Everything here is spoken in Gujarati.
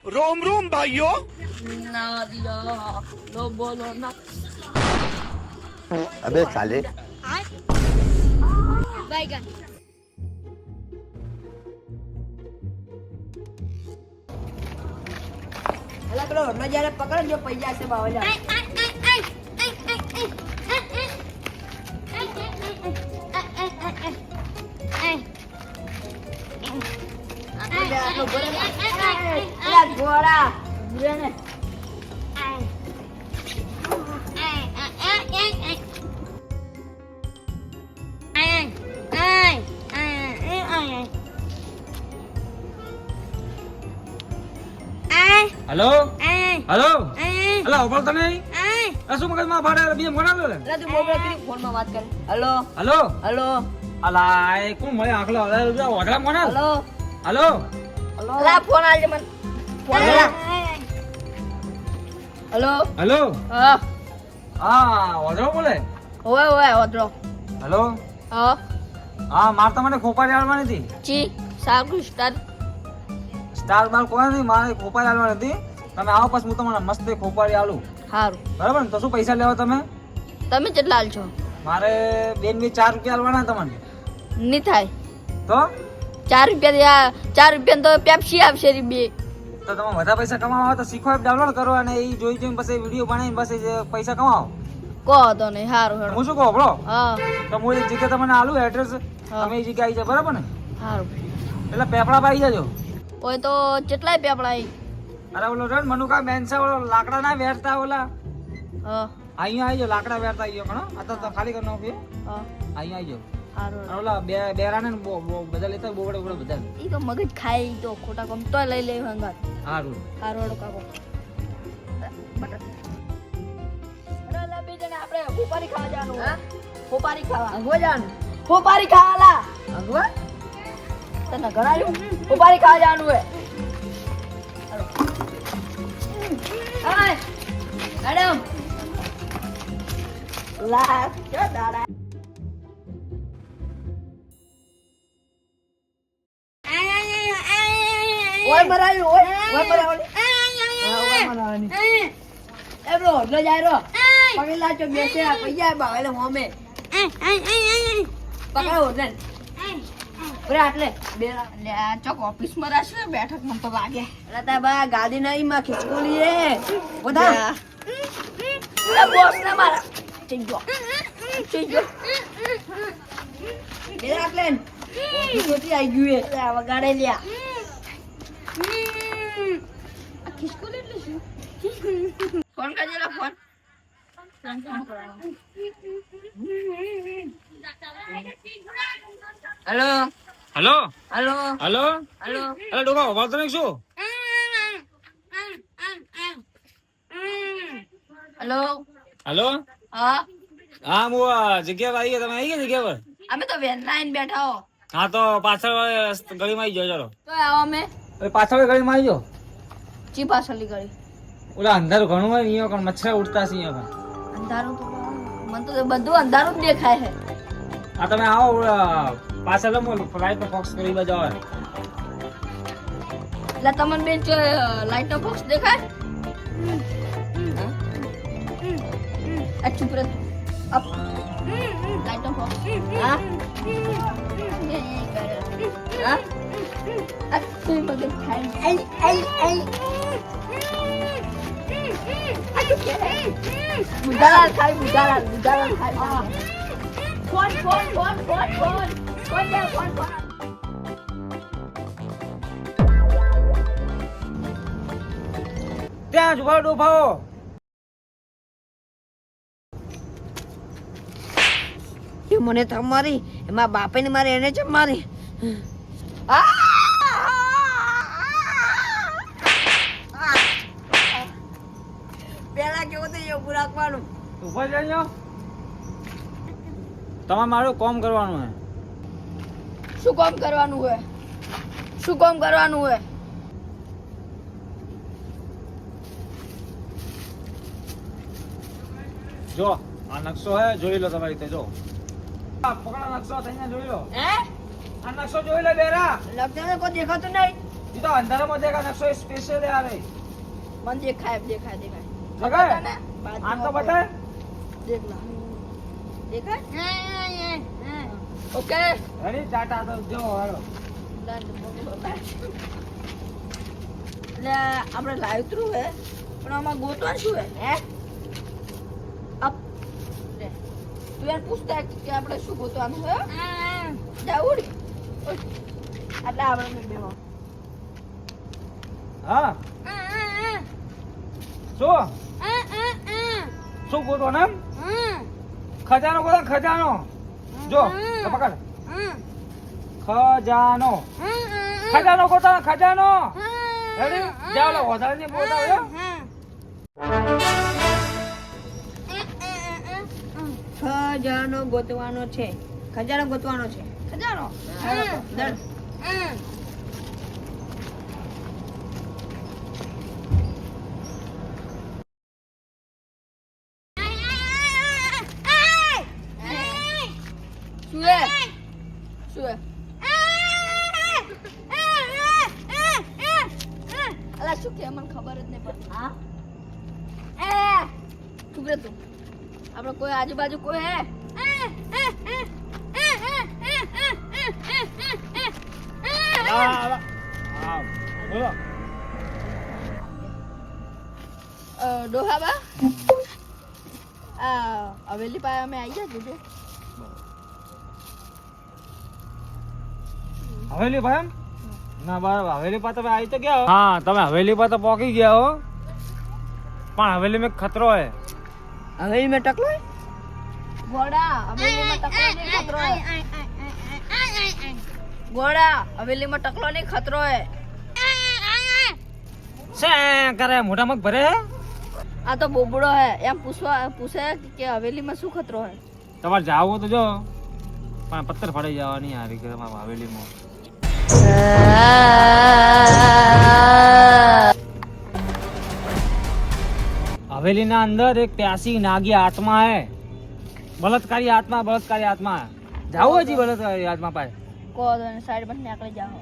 रोम रोम भाइयों। ના દિયા લો બોલો ના अबे साले બાયગન અલા પેલો હમણાં જ્યારે પકડ જો પૈસા છે બાવલા ઘોડા ઉભરે ને हेलो हेलो हेलो बोल तने आ શું મગજમાં ભાડે બીજે મોડા લે અલા તું મોબાઈલ કરી ફોન માં વાત કરે હેલો हेलो હેલો અલા એ કોણ મળે આખલો ઓગળા મોના હેલો हेलो અલા ફોન આલજે મને ફોન આલા હેલો हेलो હા હા ઓગળો બોલે ઓય ઓય ઓદરો हेलो હા હા માર તમને ખોપારી આલવાની હતી જી સાગુ સ્ટાર બાર કોઈ નથી મારે ખોપારી આલવાની હતી તમે આવો પછી હું તમને મસ્ત ખોપારી આલું હારું બરાબર ને તો શું પૈસા લેવા તમે તમે કેટલા આલજો મારે બેન બી 4 રૂપિયા આલવાના તમને ની થાય તો 4 રૂપિયા 4 રૂપિયા તો પેપ્સી આવશે રી બે તો તમે વધારે પૈસા કમાવા હોય તો શીખો એપ ડાઉનલોડ કરો અને એ જોઈ જોઈને પછી વિડીયો બનાવીને પછી પૈસા કમાવો કહો તો નહીં હારું હેડો હું શું કહું બરો હા તો હું એક જગ્યાએ તમને આલું એડ્રેસ તમે એ જગ્યાએ આવી જાવ બરાબર ને હારું એટલે પેપડા પાઈ જજો ઓય તો કેટલાય પેપડા ઈ અરે ઓલો રે મનુકા બેનસા ઓલો લાકડા ના વેરતા ઓલા હા અહીંયા આવી જાવ લાકડા વેરતા આવી જાવ ઘણો આ તો ખાલી કરી નાખો હા અહીંયા આવી જાવ હારું અને ઓલા બેરાને ને બધા લેતા બોવડે બોવડે બધા ઈ તો મગજ ખાય ઈ તો ખોટા કમ તો લઈ લે હંગાત સારું હારું હેડો કાકો બટર અરે લા બે જણે આપણે ખોપારી ખાવા જવાનું હા ખોપારી ખાવા હંગવા જવાનું ખોપારી ખાવાલા હંગવા તને ગણાયું ખોપારી ખાવા જવાનું હે હાય મેડમ લા ક્યાં દાડા ઓય મરાયું ઓય મરાવાની એ બ્રો એટલે જાય રો પગલા ચો બેસે આ પૈયા બા એટલે હોમે પકડો ને ઓરે આટલે બે લે આ ચોક ઓફિસ માં રાખ્યો બેઠક માં તો લાગે એટલે તા બા ગાડી નહીં માં ખીચકોલી એ બધા એ બોસ ના મારા ચીજો બે આટલે ઓફિસ આઈ ગયું એ આ વગાડે લ્યા આ ખીચકોલી એટલે શું ફોન કરજે phone hello hello hello hello hello અરે ડોકા ઉભા તો નહીં શું હેલો હેલો હા હા હું આ જગ્યા પર આવી ગયા તમે આવી ગયા જગ્યા પર અમે તો વેન લાઈન બેઠા હો હા તો પાછળ ગળીમાં આવી જાઓ ચાલો તો આવો અમે પાછળ ગળીમાં આવી જાઓ ચી પાછળની ગળી ઓલા અંધારું ઘણું હોય અહીંયા પણ મચ્છર ઉડતા છે અહીંયા પણ અંધારું તો મને તો બધું અંધારું જ દેખાય છે આ તમે આવો પાછળ લાઈટ નો ફોક્સ કરી બાજુ આવે એટલે તમને બેન લાઈટ નો બોક્સ દેખાય આ ચૂપ રહે અપ લાઈટ નો બોક્સ હા હા આ તું મગજ ખાય આઈ બુધાલાલ ખાય બુધાલાલ ખાય ફોન ત્યાં જુગાડો ડોફાઓ એ મને તમારી એમાં બાપે ને મારે એને જ મારી પેલા કેવું તો એવું રાખવાનું ઉભા જજો તમારે મારું કામ કરવાનું હે શું કામ કરવાનું હોય જો આ નકશો હે જોઈ લો તમારી રીતે જો આ પકડા નકશો થઈને જોઈ લો હે આ નકશો જોઈ લે બેરા લગતા કોઈ દેખાતું નહીં ઈ તો અંધારામાં દેખા નકશો સ્પેશિયલ આવે મને દેખાય દેખાય જગાય ને? આમ તો બતાય દેખ લા દેખાય ઓકે રેડી ટાટા તો જો હાલો એટલે આપણે લાઈવ થ્રુ હે પણ આમાં ગોતવાનું શું હે અપ લે તું એને પૂછતા કે આપણે શું ગોતવાનું હે જાઉડી એટલે આપણે બેહો હા શું ગોતવાનું એમ ખજાનો ગોતો ખજાનો જો તો પકડ ખજાનો ખજાનો ગોતો ખજાનો રેડી જાવ લો વધારે બોલાવ ખજાનો ગોતવાનો છે ખજાનો ગોતવાનો છે ખજાનો દળ શું હે શું હે અલા શું કે મને ખબર જ નહીં પડતી હા ચૂપ રે તું આપણે કોઈ આજુબાજુ કોઈ હે બોલો ડોહાબા હવેલી પાસે અમે આવી ગયા જોજો હવેલી ભાઈ એમ ના બરાબર હવેલી પર તમે આવી તો ગયા હો હા તમે હવેલી પર તો પહોંચી ગયા હો પણ હવેલી में खतरो है હવેલી મેં ટકલો ઘોડા હવેલીમાં ટકલો નહીં ખતરો હે ઘોડા હવેલીમાં ટકલો નહીં ખતરો હે શે કરે મોટા મગ ભરે હે આ તો બોબડો હે એમ પૂછે કે હવેલીમાં શું ખતરો હે તમારે જાવું તો જો પણ પથ્થર ફાડી જવાની હારી કે તમારા હવેલીમાં हवेली ना अंदर एक प्यासी नागी आत्मा है बलात्कारी आत्मा जाओ जी बलात्कारी आत्मा पाए કો સાઈડ પર નીકળી જાઓ